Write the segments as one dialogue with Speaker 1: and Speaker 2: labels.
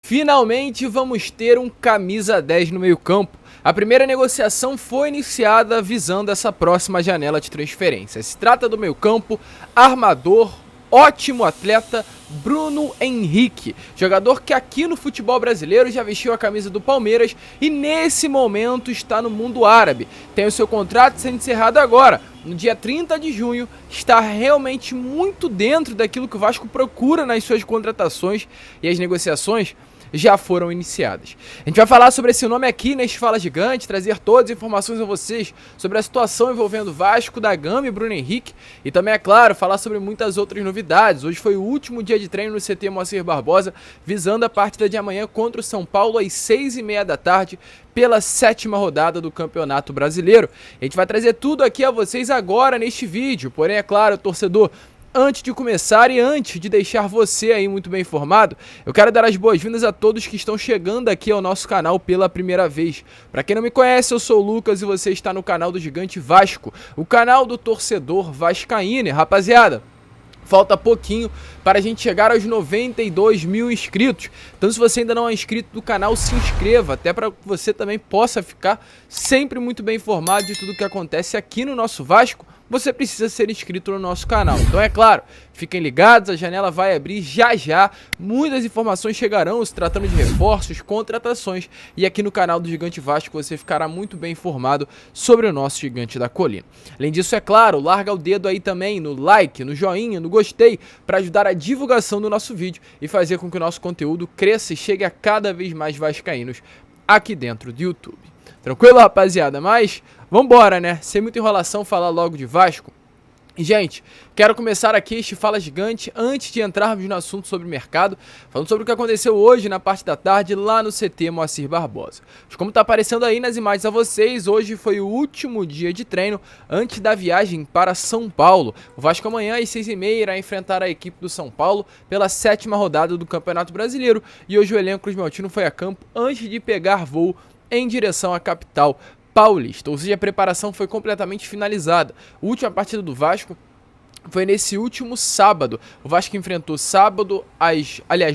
Speaker 1: Finalmente vamos ter um camisa 10 no meio-campo. A primeira negociação foi iniciada visando essa próxima janela de transferência. Se trata do meio-campo, armador, ótimo atleta, Bruno Henrique, jogador que aqui no futebol brasileiro já vestiu a camisa do Palmeiras e nesse momento está no mundo árabe. Tem o seu contrato sendo encerrado agora, no dia 30 de junho, está realmente muito dentro daquilo que o Vasco procura nas suas contratações e as negociações já foram iniciadas. A gente vai falar sobre esse nome aqui neste Fala Gigante, trazer todas as informações a vocês sobre a situação envolvendo Vasco da Gama e Bruno Henrique e também, é claro, falar sobre muitas outras novidades. Hoje foi o último dia de treino no CT Moacir Barbosa, visando a partida de amanhã contra o São Paulo às 6h30 da tarde, pela 7ª rodada do Campeonato Brasileiro. A gente vai trazer tudo aqui a vocês agora neste vídeo, porém, é claro, torcedor, antes de começar e antes de deixar você aí muito bem informado, eu quero dar as boas-vindas a todos que estão chegando aqui ao nosso canal pela primeira vez. Para quem não me conhece, eu sou o Lucas e você está no canal do Gigante Vasco, o canal do torcedor vascaíno. Rapaziada, falta pouquinho para a gente chegar aos 92 mil inscritos. Então, se você ainda não é inscrito do canal, se inscreva, até para que você também possa ficar sempre muito bem informado de tudo o que acontece aqui no nosso Vasco. Você precisa ser inscrito no nosso canal. Então, é claro, fiquem ligados, a janela vai abrir já já. Muitas informações chegarão se tratando de reforços, contratações. E aqui no canal do Gigante Vasco você ficará muito bem informado sobre o nosso Gigante da Colina. Além disso, é claro, larga o dedo aí também no like, no joinha, no gostei, para ajudar a divulgação do nosso vídeo e fazer com que o nosso conteúdo cresça e chegue a cada vez mais vascaínos aqui dentro do YouTube. Tranquilo, rapaziada? Mas vambora, né? Sem muita enrolação, falar logo de Vasco. E, gente, quero começar aqui este Fala Gigante antes de entrarmos no assunto sobre o mercado, falando sobre o que aconteceu hoje na parte da tarde lá no CT Moacir Barbosa. Como está aparecendo aí nas imagens a vocês, hoje foi o último dia de treino antes da viagem para São Paulo. O Vasco amanhã às 6h30 irá enfrentar a equipe do São Paulo pela 7ª rodada do Campeonato Brasileiro e hoje o elenco cruzmaltino foi a campo antes de pegar voo em direção à capital paulista, ou seja, a preparação foi completamente finalizada. A última partida do Vasco foi nesse último sábado. O Vasco enfrentou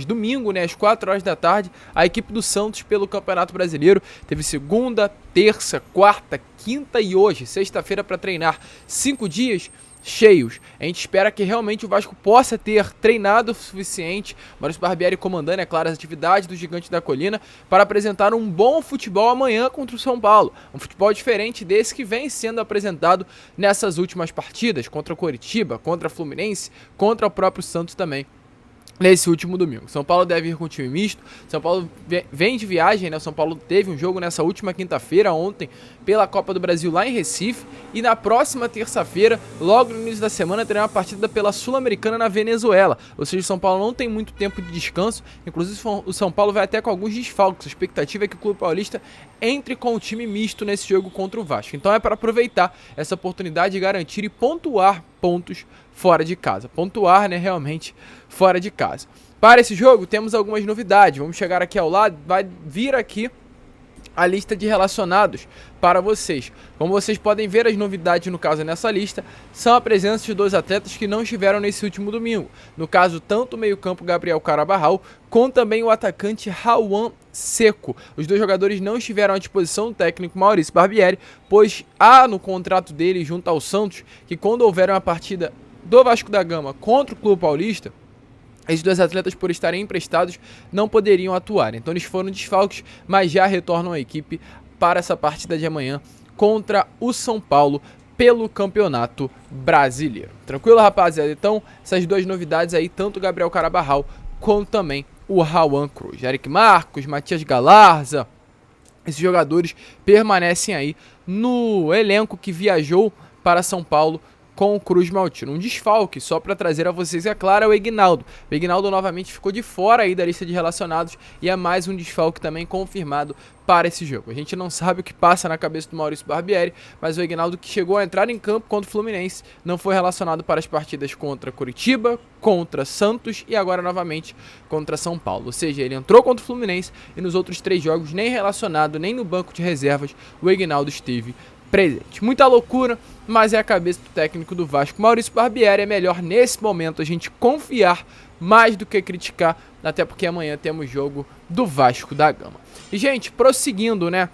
Speaker 1: domingo, né, às 4 horas da tarde, a equipe do Santos pelo Campeonato Brasileiro. Teve segunda, terça, quarta, quinta e hoje, sexta-feira, para treinar 5 dias cheios. A gente espera que realmente o Vasco possa ter treinado o suficiente, Maurício Barbieri comandando, é claro, as atividades do Gigante da Colina, para apresentar um bom futebol amanhã contra o São Paulo. Um futebol diferente desse que vem sendo apresentado nessas últimas partidas, contra o Coritiba, contra a Fluminense, contra o próprio Santos também. Nesse último domingo. São Paulo deve ir com um time misto. São Paulo vem de viagem, né? São Paulo teve um jogo nessa última quinta-feira, ontem, pela Copa do Brasil lá em Recife. E na próxima terça-feira, logo no início da semana, terá uma partida pela Sul-Americana na Venezuela. Ou seja, o São Paulo não tem muito tempo de descanso. Inclusive, o São Paulo vai até com alguns desfalques. A expectativa é que o Clube Paulista entre com o time misto nesse jogo contra o Vasco. Então é para aproveitar essa oportunidade de garantir e pontuar pontos fora de casa. Pontuar, né, realmente fora de casa. Para esse jogo temos algumas novidades. Vamos chegar aqui ao lado, vai vir aqui a lista de relacionados para vocês. Como vocês podem ver, as novidades no caso nessa lista são a presença de 2 atletas que não estiveram nesse último domingo. No caso, tanto o meio-campo Gabriel Carabarral, como também o atacante Rauan Seco. Os 2 jogadores não estiveram à disposição do técnico Maurício Barbieri, pois há no contrato dele junto ao Santos que quando houver uma partida do Vasco da Gama contra o Clube Paulista, esses 2 atletas, por estarem emprestados, não poderiam atuar. Então eles foram desfalques, mas já retornam à equipe para essa partida de amanhã contra o São Paulo pelo Campeonato Brasileiro. Tranquilo, rapaziada? Então, essas 2 novidades aí, tanto o Gabriel Carabarral como também o Rauan Cruz. Eric Marcos, Matias Galarza, esses jogadores permanecem aí no elenco que viajou para São Paulo com o cruzmaltino. Um desfalque, só para trazer a vocês, é claro, é o Egnaldo. O Egnaldo novamente ficou de fora aí da lista de relacionados e é mais um desfalque também confirmado para esse jogo. A gente não sabe o que passa na cabeça do Maurício Barbieri, mas o Egnaldo, que chegou a entrar em campo contra o Fluminense, não foi relacionado para as partidas contra Coritiba, contra Santos e agora novamente contra São Paulo. Ou seja, ele entrou contra o Fluminense e nos outros 3 jogos, nem relacionado, nem no banco de reservas, o Egnaldo esteve presente. Muita loucura, mas é a cabeça do técnico do Vasco, Maurício Barbieri. É melhor nesse momento a gente confiar mais do que criticar, até porque amanhã temos jogo do Vasco da Gama. E, gente, prosseguindo, né?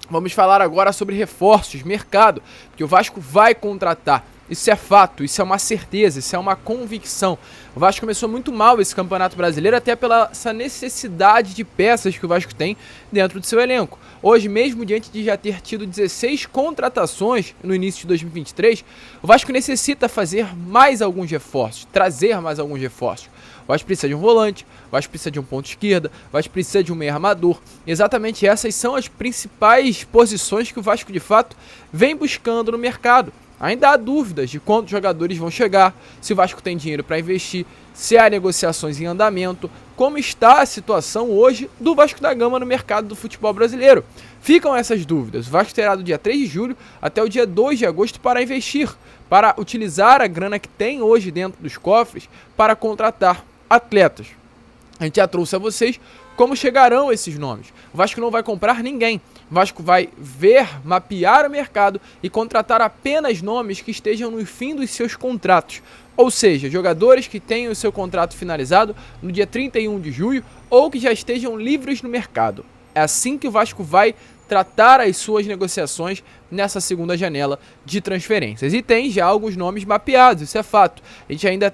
Speaker 1: Vamos falar agora sobre reforços, mercado, que o Vasco vai contratar. Isso é fato, isso é uma certeza, isso é uma convicção. O Vasco começou muito mal esse Campeonato Brasileiro, até pela essa necessidade de peças que o Vasco tem dentro do seu elenco. Hoje, mesmo diante de já ter tido 16 contratações no início de 2023, o Vasco necessita fazer mais alguns reforços, trazer mais alguns reforços. O Vasco precisa de um volante, o Vasco precisa de um ponto esquerda, o Vasco precisa de um meio armador. Exatamente essas são as principais posições que o Vasco de fato vem buscando no mercado. Ainda há dúvidas de quantos jogadores vão chegar, se o Vasco tem dinheiro para investir, se há negociações em andamento, como está a situação hoje do Vasco da Gama no mercado do futebol brasileiro. Ficam essas dúvidas. O Vasco terá do dia 3 de julho até o dia 2 de agosto para investir, para utilizar a grana que tem hoje dentro dos cofres para contratar atletas. A gente já trouxe a vocês como chegarão esses nomes. O Vasco não vai comprar ninguém. O Vasco vai ver, mapear o mercado e contratar apenas nomes que estejam no fim dos seus contratos. Ou seja, jogadores que tenham o seu contrato finalizado no dia 31 de julho ou que já estejam livres no mercado. É assim que o Vasco vai tratar as suas negociações nessa segunda janela de transferências. E tem já alguns nomes mapeados, isso é fato. A gente ainda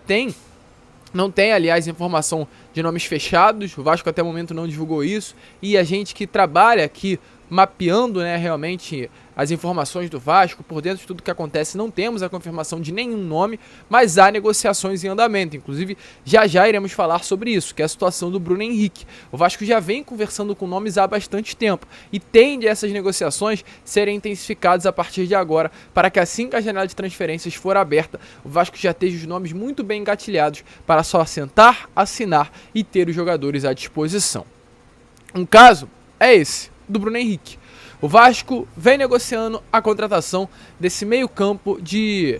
Speaker 1: não tem, aliás, informação de nomes fechados, o Vasco até o momento não divulgou isso, e a gente que trabalha aqui mapeando, né, realmente as informações do Vasco, por dentro de tudo que acontece, não temos a confirmação de nenhum nome, mas há negociações em andamento. Inclusive, já iremos falar sobre isso, que é a situação do Bruno Henrique. O Vasco já vem conversando com nomes há bastante tempo e tende essas negociações serem intensificadas a partir de agora, para que assim que a janela de transferências for aberta, o Vasco já esteja os nomes muito bem engatilhados para só sentar, assinar e ter os jogadores à disposição. Um caso é esse, do Bruno Henrique. O Vasco vem negociando a contratação desse meio-campo de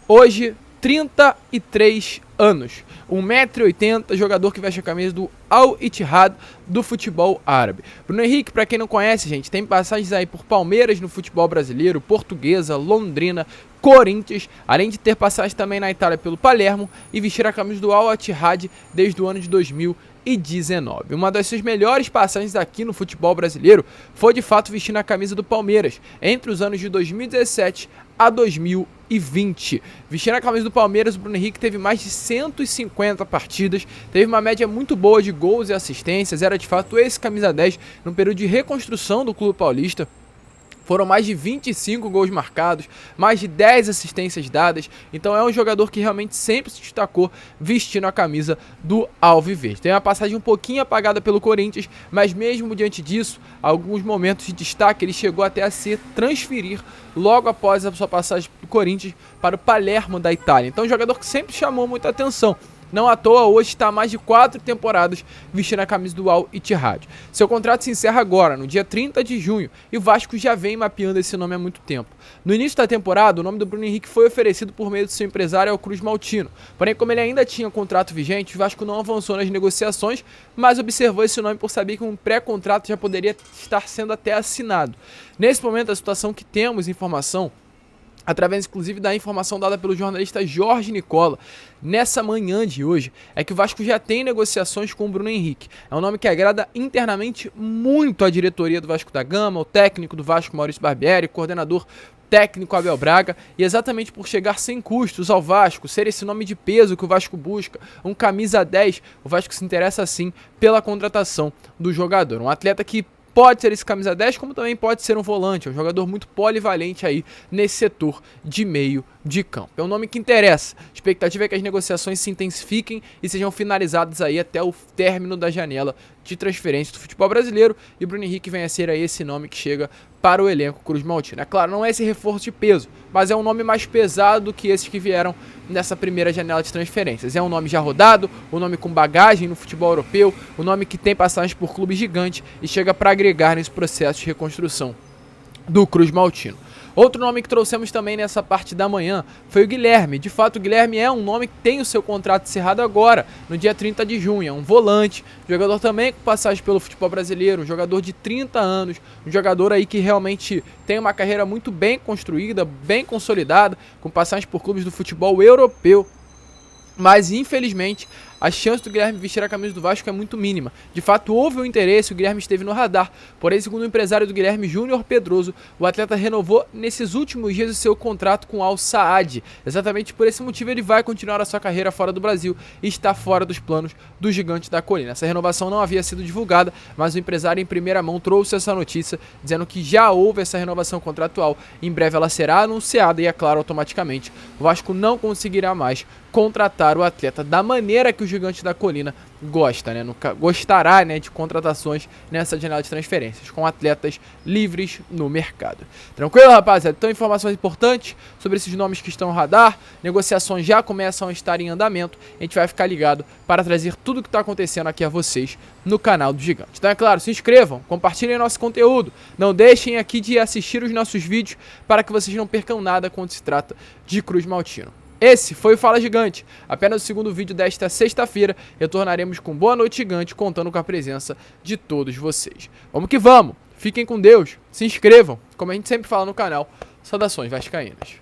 Speaker 1: hoje 33 anos. 1,80 m, jogador que veste a camisa do Al Ittihad do futebol árabe. Bruno Henrique, para quem não conhece, gente, tem passagens aí por Palmeiras no futebol brasileiro, Portuguesa, Londrina, Corinthians, além de ter passagem também na Itália pelo Palermo e vestir a camisa do Al Ittihad desde o ano de 2019. Uma das suas melhores passagens aqui no futebol brasileiro foi de fato vestindo a camisa do Palmeiras entre os anos de 2017 a 2020. Vestindo a camisa do Palmeiras, o Bruno Henrique teve mais de 150 partidas, teve uma média muito boa de gols e assistências, era de fato esse camisa 10 no período de reconstrução do clube paulista. Foram mais de 25 gols marcados, mais de 10 assistências dadas. Então é um jogador que realmente sempre se destacou vestindo a camisa do Alviverde. Tem uma passagem um pouquinho apagada pelo Corinthians, mas mesmo diante disso, alguns momentos de destaque, ele chegou até a se transferir logo após a sua passagem do Corinthians para o Palermo da Itália. Então é um jogador que sempre chamou muita atenção. Não à toa, hoje está há mais de 4 temporadas vestindo a camisa do Al Ittihad. Seu contrato se encerra agora, no dia 30 de junho, e o Vasco já vem mapeando esse nome há muito tempo. No início da temporada, o nome do Bruno Henrique foi oferecido por meio do seu empresário ao Cruz Maltino. Porém, como ele ainda tinha contrato vigente, o Vasco não avançou nas negociações, mas observou esse nome por saber que um pré-contrato já poderia estar sendo até assinado. Nesse momento, a situação que temos informação, através inclusive da informação dada pelo jornalista Jorge Nicola, nessa manhã de hoje, é que o Vasco já tem negociações com o Bruno Henrique. É um nome que agrada internamente muito a diretoria do Vasco da Gama, o técnico do Vasco Maurício Barbieri, o coordenador técnico Abel Braga, e exatamente por chegar sem custos ao Vasco, ser esse nome de peso que o Vasco busca, um camisa 10, o Vasco se interessa sim pela contratação do jogador. Um atleta que pode ser esse camisa 10, como também pode ser um volante, é um jogador muito polivalente aí nesse setor de meio de campo. É um nome que interessa. A expectativa é que as negociações se intensifiquem e sejam finalizadas aí até o término da janela de transferência do futebol brasileiro, e Bruno Henrique vem a ser aí esse nome que chega para o elenco Cruz Maltino. É claro, não é esse reforço de peso, mas é um nome mais pesado do que esses que vieram nessa primeira janela de transferências. É um nome já rodado, um nome com bagagem no futebol europeu, um nome que tem passagens por clubes gigantes e chega para agregar nesse processo de reconstrução do Cruz Maltino. Outro nome que trouxemos também nessa parte da manhã foi o Guilherme. De fato, o Guilherme é um nome que tem o seu contrato encerrado agora, no dia 30 de junho. É um volante, jogador também com passagem pelo futebol brasileiro, um jogador de 30 anos, um jogador aí que realmente tem uma carreira muito bem construída, bem consolidada, com passagem por clubes do futebol europeu. Mas, infelizmente, a chance do Guilherme vestir a camisa do Vasco é muito mínima. De fato, houve um interesse, o Guilherme esteve no radar. Porém, segundo o empresário do Guilherme, Júnior Pedroso, o atleta renovou nesses últimos dias o seu contrato com o Al Saad. Exatamente por esse motivo, ele vai continuar a sua carreira fora do Brasil e está fora dos planos do Gigante da Colina. Essa renovação não havia sido divulgada, mas o empresário em primeira mão trouxe essa notícia, dizendo que já houve essa renovação contratual. Em breve ela será anunciada e, é claro, automaticamente o Vasco não conseguirá mais contratar o atleta da maneira que o Gigante da Colina gosta, né? Gostará, né, de contratações nessa janela de transferências, com atletas livres no mercado. Tranquilo, rapaziada? Então, informações importantes sobre esses nomes que estão no radar, negociações já começam a estar em andamento, a gente vai ficar ligado para trazer tudo o que está acontecendo aqui a vocês no canal do Gigante. Então, é claro, se inscrevam, compartilhem nosso conteúdo, não deixem aqui de assistir os nossos vídeos para que vocês não percam nada quando se trata de Cruz Maltino. Esse foi o Fala Gigante, apenas o segundo vídeo desta sexta-feira. Retornaremos com Boa Noite Gigante, contando com a presença de todos vocês. Vamos que vamos, fiquem com Deus, se inscrevam, como a gente sempre fala no canal, saudações vascaínas.